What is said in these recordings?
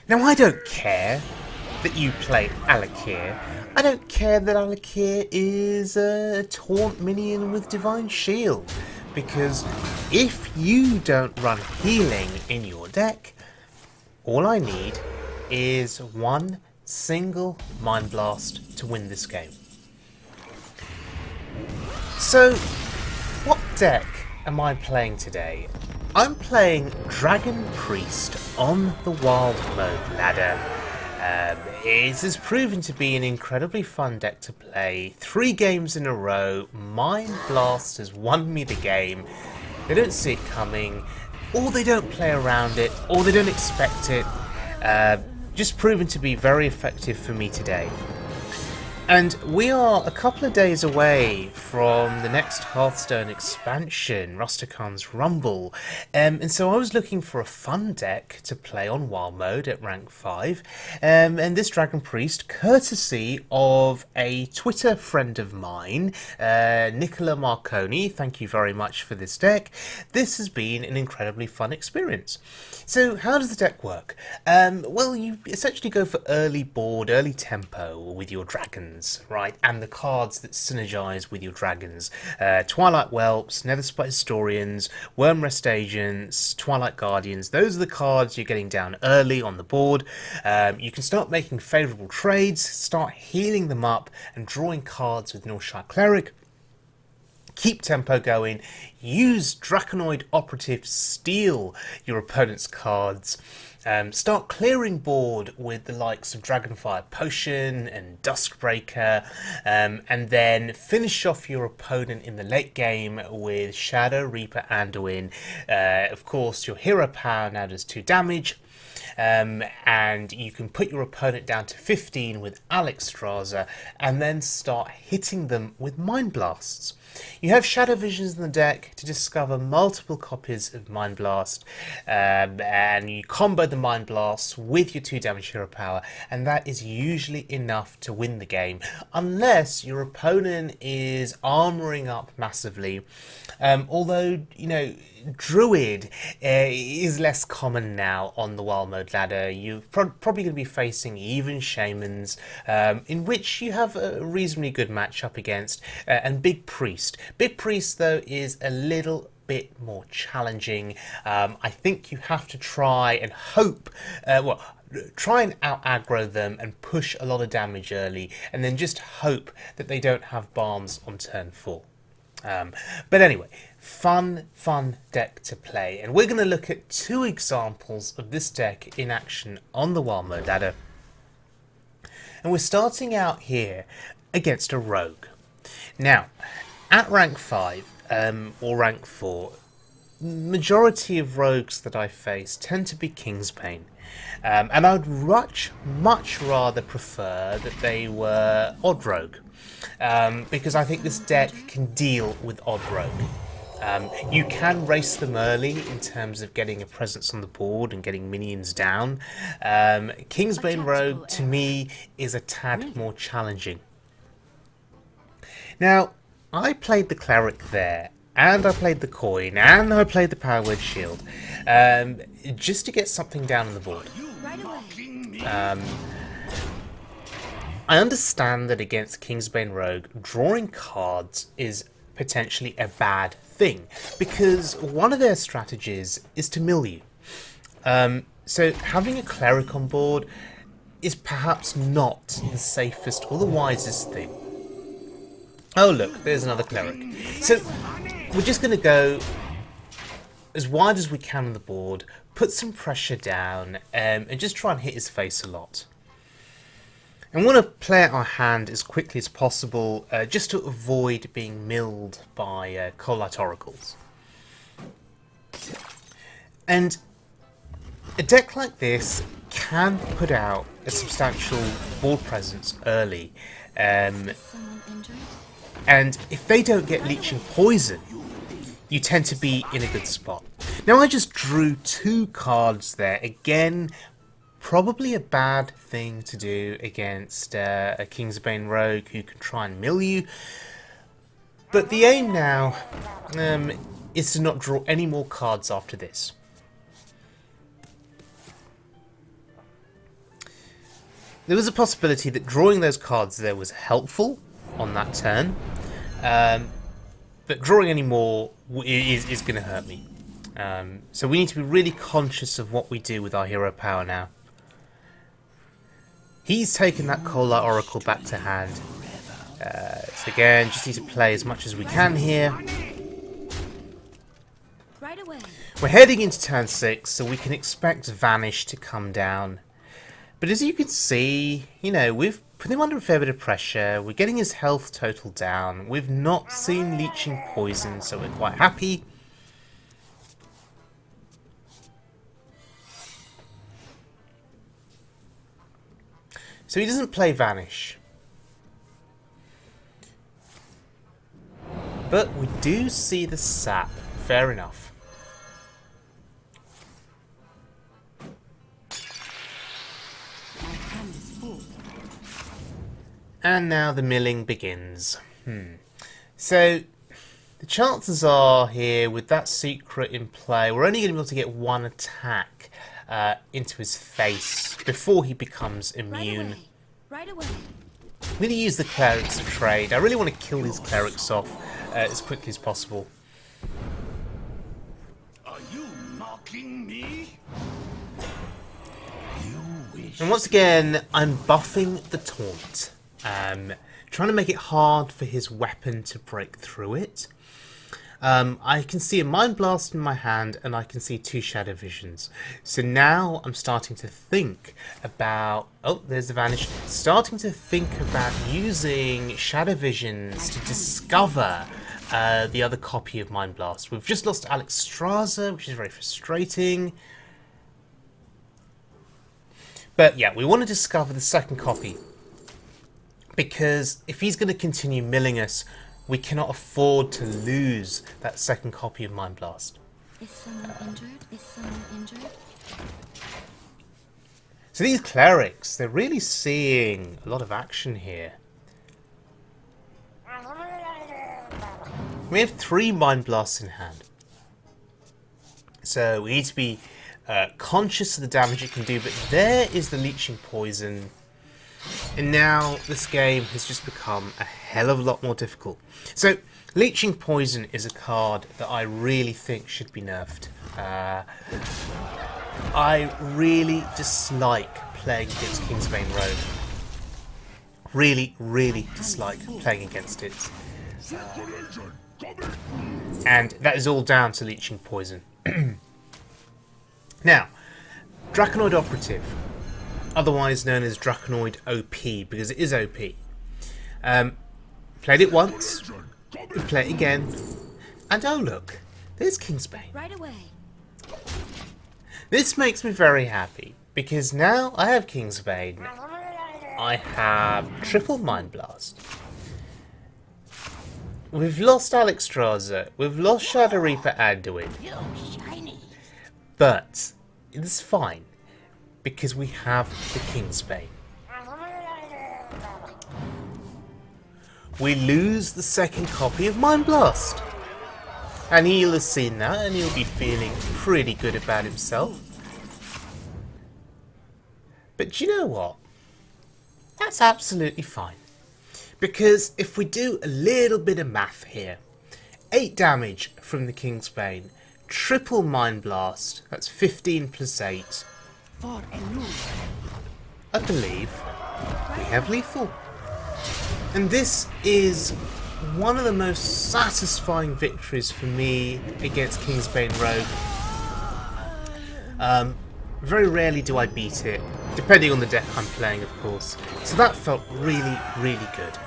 Now, I don't care that you play Alakir. I don't care that Alakir is a taunt minion with Divine Shield. Because if you don't run healing in your deck, all I need is one single Mind Blast to win this game. So, what deck am I playing today? I'm playing Dragon Priest on the Wild Mode ladder. It has proven to be an incredibly fun deck to play. 3 games in a row, Mind Blast has won me the game. They don't see it coming, or they don't play around it, or they don't expect it. Just proven to be very effective for me today. And we are a couple of days away from the next Hearthstone expansion, Rustichan's Rumble, and so I was looking for a fun deck to play on Wild Mode at rank 5, and this Dragon Priest, courtesy of a Twitter friend of mine, Nicola Marconi, thank you very much for this deck. This has been an incredibly fun experience. So how does the deck work? Well, you essentially go for early board, early tempo with your dragons, right? And the cards that synergize with your dragons. Twilight Whelps, Netherspite Historians, Wormrest Agents, Twilight Guardians. Those are the cards you're getting down early on the board. You can start making favourable trades, start healing them up and drawing cards with Northshire Cleric. Keep tempo going, use Draconoid Operative to steal your opponent's cards, start clearing board with the likes of Dragonfire Potion and Duskbreaker, and then finish off your opponent in the late game with Shadow Reaper Anduin. Of course, your hero power now does 2 damage. And you can put your opponent down to 15 with Alexstrasza and then start hitting them with Mind Blasts. You have Shadow Visions in the deck to discover multiple copies of Mind Blast, and you combo the Mind Blasts with your 2 damage hero power, and that is usually enough to win the game, unless your opponent is armoring up massively. Although, you know, Druid is less common now on the Wild Mode ladder. You're probably going to be facing even Shamans, in which you have a reasonably good matchup against, and Big Priest. Big Priest, though, is a little bit more challenging. I think you have to try and hope, try and out-aggro them and push a lot of damage early, and then just hope that they don't have Barnes on turn 4. But anyway, fun deck to play, and we're going to look at 2 examples of this deck in action on the Wild Mode ladder. And we're starting out here against a rogue. Now, at rank 5 or rank 4, majority of rogues that I face tend to be Kingsbane, and I would much rather prefer that they were Odd Rogue, because I think this deck can deal with Odd Rogue. You can race them early in terms of getting a presence on the board and getting minions down. Kingsbane Rogue, to me, is a tad more challenging. Now, I played the Cleric there, and I played the Coin, and I played the Power Word Shield, just to get something down on the board. I understand that against Kingsbane Rogue, drawing cards is potentially a bad thing, because one of their strategies is to mill you. So having a Cleric on board is perhaps not the safest or the wisest thing. Oh look, there's another Cleric. So we're just going to go as wide as we can on the board, put some pressure down, and just try and hit his face a lot. And we want to play out our hand as quickly as possible, just to avoid being milled by Coalite Oracles. And a deck like this can put out a substantial board presence early. And if they don't get Leeching Poison, you tend to be in a good spot. Now, I just drew 2 cards there. Again, probably a bad thing to do against a Kingsbane Rogue who can try and mill you. But the aim now is to not draw any more cards after this. there was a possibility that drawing those cards there was helpful on that turn, but drawing any more is going to hurt me. So we need to be really conscious of what we do with our hero power now. He's taken that Cold Light Oracle back to hand. So again, just need to play as much as we can here. We're heading into turn 6, so we can expect Vanish to come down. But as you can see, you know, we've put him under a fair bit of pressure. We're getting his health total down. We've not seen Leeching Poison, so we're quite happy. So he doesn't play Vanish. But we do see the sap. Fair enough. And now the milling begins. So the chances are here, with that secret in play, we're only going to be able to get one attack into his face before he becomes immune. Right away. I'm going to use the clerics to trade. I really want to kill these clerics off as quickly as possible. Are you mocking me? You wish. And once again, I'm buffing the taunt. Trying to make it hard for his weapon to break through it. I can see a Mind Blast in my hand, and I can see 2 Shadow Visions. So now I'm starting to think about... Oh, there's the Vanish. Starting to think about using Shadow Visions to discover the other copy of Mind Blast. We've just lost Alexstrasza, which is very frustrating. But yeah, we want to discover the second copy. Because if he's going to continue milling us, we cannot afford to lose that second copy of Mind Blast. Is someone injured? Is someone injured? So these clerics, they're really seeing a lot of action here. We have 3 Mind Blasts in hand. So we need to be conscious of the damage it can do, but there is the Leeching Poison. And now this game has just become a hell of a lot more difficult. So Leeching Poison is a card that I really think should be nerfed. I really dislike playing against Kingsbane Rogue. Really, really dislike playing against it. And that is all down to Leeching Poison. Now, Draconoid Operative. Otherwise known as Draconoid OP, because it is OP. Played it once, we play it again, and oh look, there's Kingsbane. Right away. This makes me very happy, because now I have Kingsbane, I have triple Mind Blast. We've lost Alexstrasza, we've lost Shadow Reaper Anduin, but it's fine. Because we have the Kingsbane. We lose the second copy of Mind Blast. And he'll have seen that and he'll be feeling pretty good about himself. But you know what? That's absolutely fine. Because if we do a little bit of math here, 8 damage from the Kingsbane, triple Mind Blast, that's 15 plus 8. I believe we have lethal. And this is one of the most satisfying victories for me against Kingsbane Rogue. Very rarely do I beat it, depending on the deck I'm playing, of course. So that felt really, really good.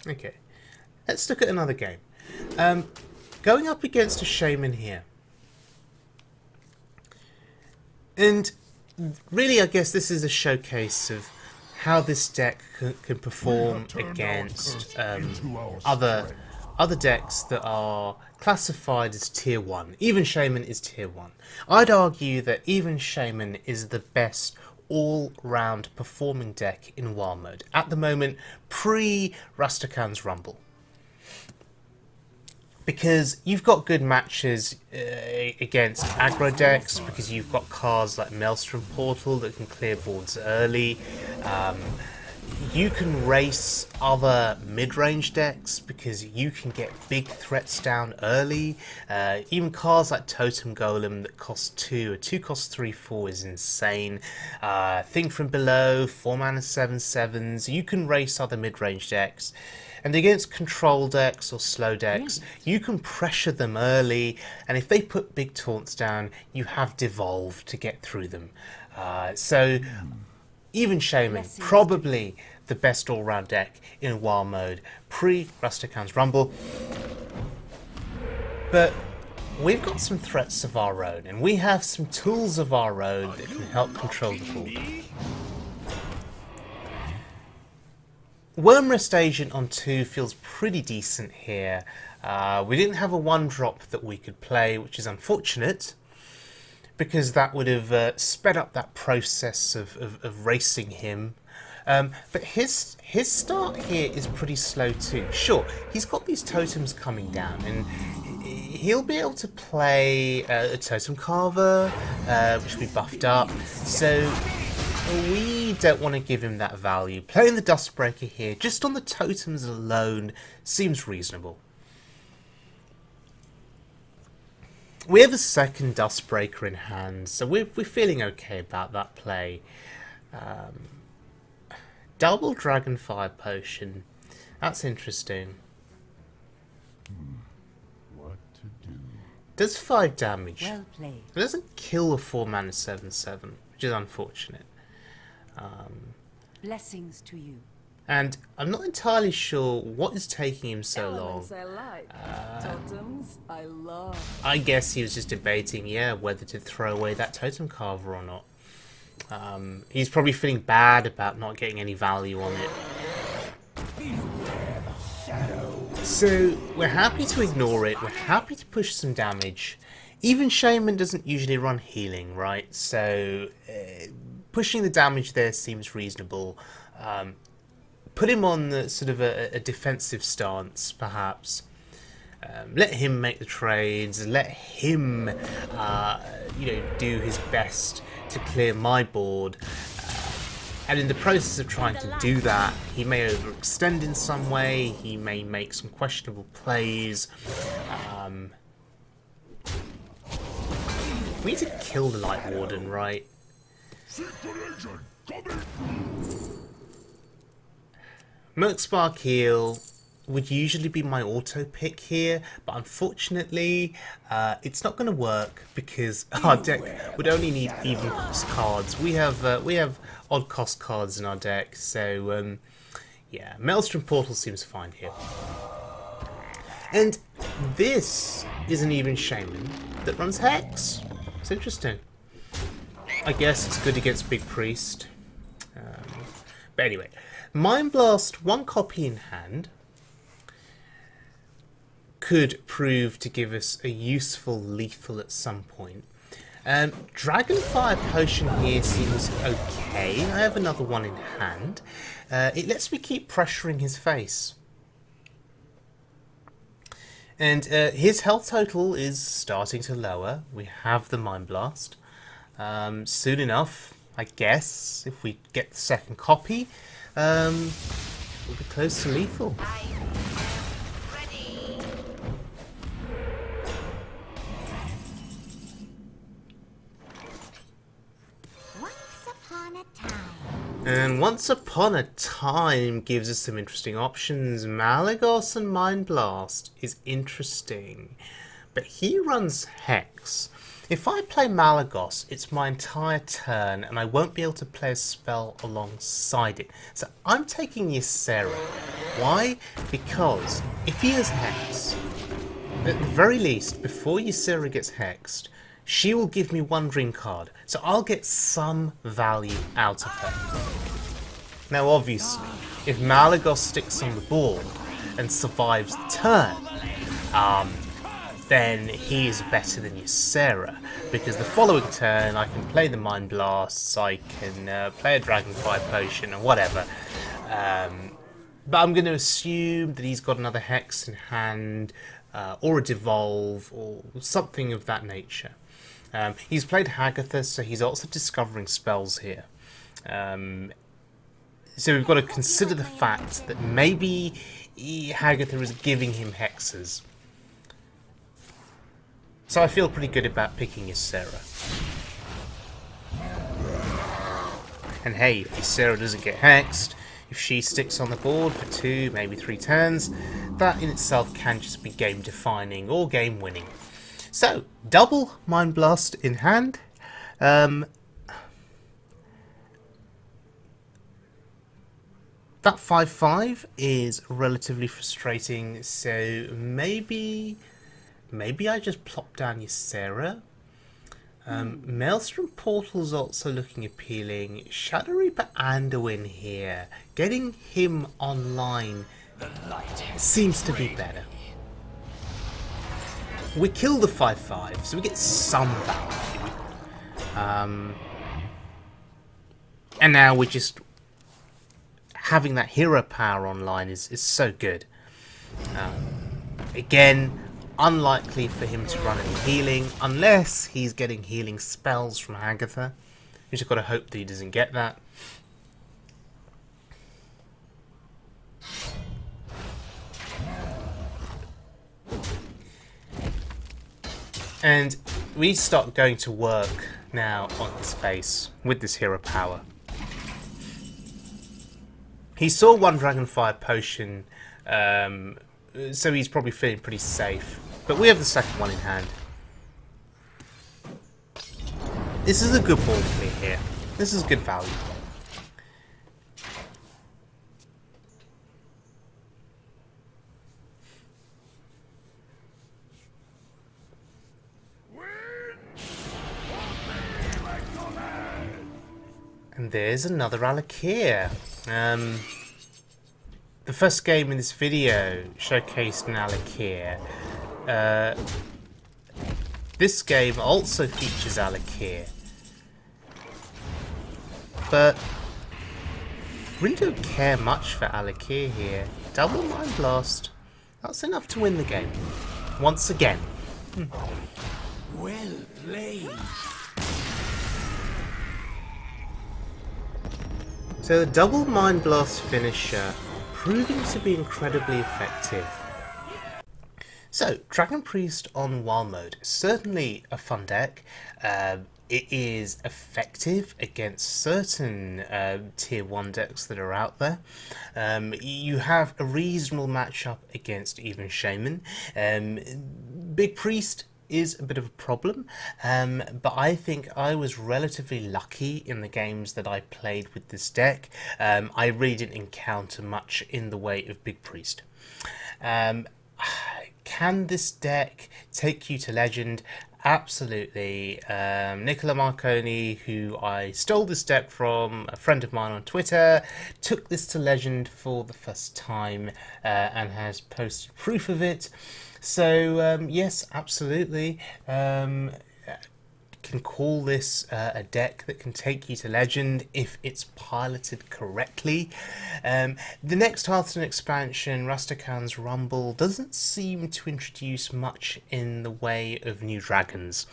Okay, let's look at another game. Going up against a Shaman here. And really, I guess this is a showcase of how this deck can perform against other decks that are classified as tier 1. Even Shaman is tier 1. I'd argue that even Shaman is the best all-round performing deck in Wild Mode at the moment, pre-Rastakhan's Rumble. because you've got good matches against aggro decks, because you've got cards like Maelstrom Portal that can clear boards early. You can race other mid-range decks because you can get big threats down early. Even cards like Totem Golem that cost 2, a 2 costs 3/4 is insane. Think from Below, 4 mana 7/7s. You can race other mid-range decks. And against control decks or slow decks, you can pressure them early, and if they put big taunts down, you have Devolve to get through them. So even Shaman, probably the best all-round deck in wild mode, pre-Rustican's Rumble. But we've got some threats of our own, and we have some tools of our own that can help control the board. Wormrest Agent on 2 feels pretty decent here. We didn't have a 1-drop that we could play, which is unfortunate, because that would have sped up that process of racing him. But his start here is pretty slow too. Sure, he's got these totems coming down, and he'll be able to play a Totem Carver, which will be buffed up. So we don't want to give him that value. Playing the Dustbreaker here, just on the totems alone, seems reasonable. We have a second Dustbreaker in hand, so we're feeling okay about that play. Double Dragonfire Potion. That's interesting. What to do? Does 5 damage. Well played. It doesn't kill a 4 mana 7/7, which is unfortunate. Blessings to you. And I'm not entirely sure what is taking him so long. Elements I like. Totems I love. I guess he was just debating, yeah, whether to throw away that Totem Carver or not. He's probably feeling bad about not getting any value on it. So we're happy to ignore it. We're happy to push some damage. Even Shaman doesn't usually run healing, right? So pushing the damage there seems reasonable. Put him on the, sort of a defensive stance, perhaps. Let him make the trades. Let him, do his best to clear my board. And in the process of trying to do that, he may overextend in some way. He may make some questionable plays. We need to kill the Light Warden, right? Merkspark Heal would usually be my auto pick here, but unfortunately it's not going to work because our deck would only need even cost cards. We have odd cost cards in our deck, so yeah, Maelstrom Portal seems fine here. And this is an even Shaman that runs Hex. It's interesting. I guess it's good against Big Priest. But anyway, Mind Blast, 1 copy in hand, could prove to give us a useful lethal at some point. Dragonfire Potion here seems okay. I have another one in hand. It lets me keep pressuring his face. And his health total is starting to lower. We have the Mind Blast. Soon enough, I guess, if we get the second copy, we'll be close to lethal. And Once Upon a Time gives us some interesting options. Malagos and Mind Blast is interesting, but he runs Hex. If I play Malagos, it's my entire turn, and I won't be able to play a spell alongside it. So I'm taking Ysera. Why? Because if he has Hex, at the very least, before Ysera gets Hexed, she will give me 1 dream card, so I'll get some value out of her. Now obviously, if Malagos sticks on the board and survives the turn, then he is better than Ysera, because the following turn I can play the Mind Blasts, I can play a Dragonfire Potion or whatever. But I'm going to assume that he's got another Hex in hand. or a devolve, or something of that nature. He's played Hagatha, so he's also discovering spells here. So we've got to consider the fact that maybe Hagatha is giving him hexes. So I feel pretty good about picking Ysera. And hey, if Ysera doesn't get hexed, if she sticks on the board for 2, maybe 3 turns, that in itself can just be game defining or game winning. So, double Mind Blast in hand. That 5/5 is relatively frustrating, so maybe I just plop down Ysera. Maelstrom Portal's also looking appealing. Shadow Reaper Anduin here. Getting him online seems to be better. We kill the 5/5, so we get some value. And now we're just having that hero power online is so good. Again, unlikely for him to run any healing unless he's getting healing spells from Hagatha. You just got to hope that he doesn't get that. And we start going to work now on his face with this hero power. He saw one Dragonfire potion, so he's probably feeling pretty safe. But we have the second one in hand. This is a good ball clear here. This is good value. And there's another Alakir. The first game in this video showcased an Alakir. This game also features Alakir. But really don't care much for Alakir here. Double Mind Blast. That's enough to win the game. Once again. Well played. So the double Mind Blast finisher proving to be incredibly effective. So, Dragon Priest on Wild Mode, certainly a fun deck. It is effective against certain tier 1 decks that are out there. You have a reasonable matchup against even Shaman. Big Priest is a bit of a problem, but I think I was relatively lucky in the games that I played with this deck. I really didn't encounter much in the way of Big Priest. Can this deck take you to Legend? Absolutely. Nicola Marconi, who I stole this deck from, a friend of mine on Twitter, took this to Legend for the first time and has posted proof of it. So, yes, absolutely. Can call this a deck that can take you to Legend if it's piloted correctly. The next Hearthstone expansion, Rastakhan's Rumble, doesn't seem to introduce much in the way of new dragons.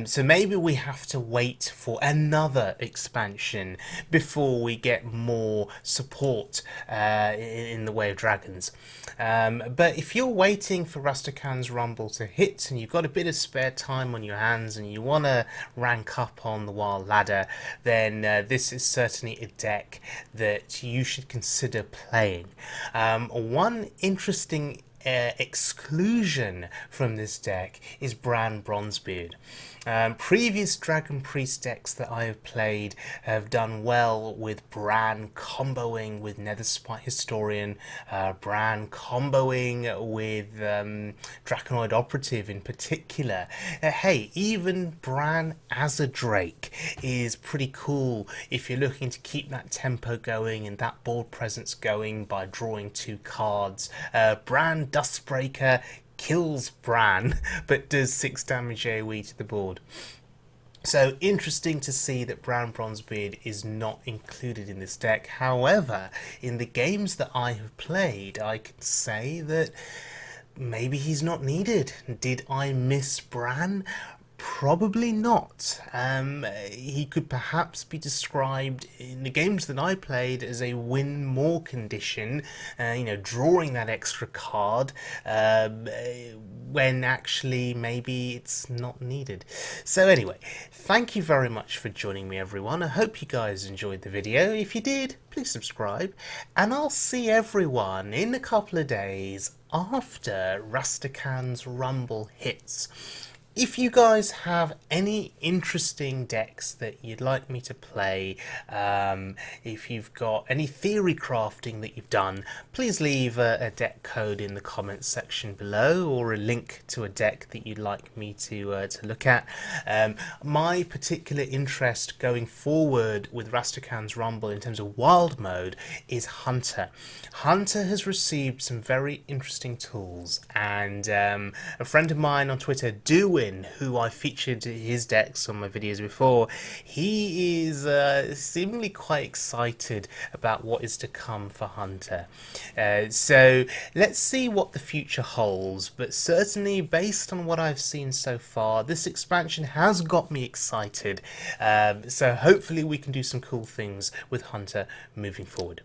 So maybe we have to wait for another expansion before we get more support in the way of dragons. But if you're waiting for Rastakhan's Rumble to hit and you've got a bit of spare time on your hands and you want to rank up on the wild ladder, then this is certainly a deck that you should consider playing. One interesting exclusion from this deck is Bran Bronzebeard. Previous Dragon Priest decks that I have played have done well with Bran comboing with Netherspite Historian, Bran comboing with Draconoid Operative in particular. Hey, even Bran as a Drake is pretty cool if you're looking to keep that tempo going and that board presence going by drawing 2 cards. Bran Dustbreaker kills Bran, but does 6 damage AoE to the board. So interesting to see that Bran Bronzebeard is not included in this deck. However, in the games that I have played, I can say that maybe he's not needed. Did I miss Bran? Probably not. He could perhaps be described in the games that I played as a win more condition, drawing that extra card, when actually maybe it's not needed. So anyway, thank you very much for joining me, everyone. I hope you guys enjoyed the video. If you did, please subscribe, and I'll see everyone in a couple of days after Rastakhan's Rumble hits. If you guys have any interesting decks that you'd like me to play, if you've got any theory crafting that you've done, please leave a deck code in the comments section below, or a link to a deck that you'd like me to look at. My particular interest going forward with Rastakhan's Rumble in terms of wild mode is Hunter. Hunter has received some very interesting tools, and a friend of mine on Twitter, Dewin, who I featured his decks on my videos before, he is seemingly quite excited about what is to come for Hunter. So let's see what the future holds, but certainly based on what I've seen so far, this expansion has got me excited. So hopefully we can do some cool things with Hunter moving forward.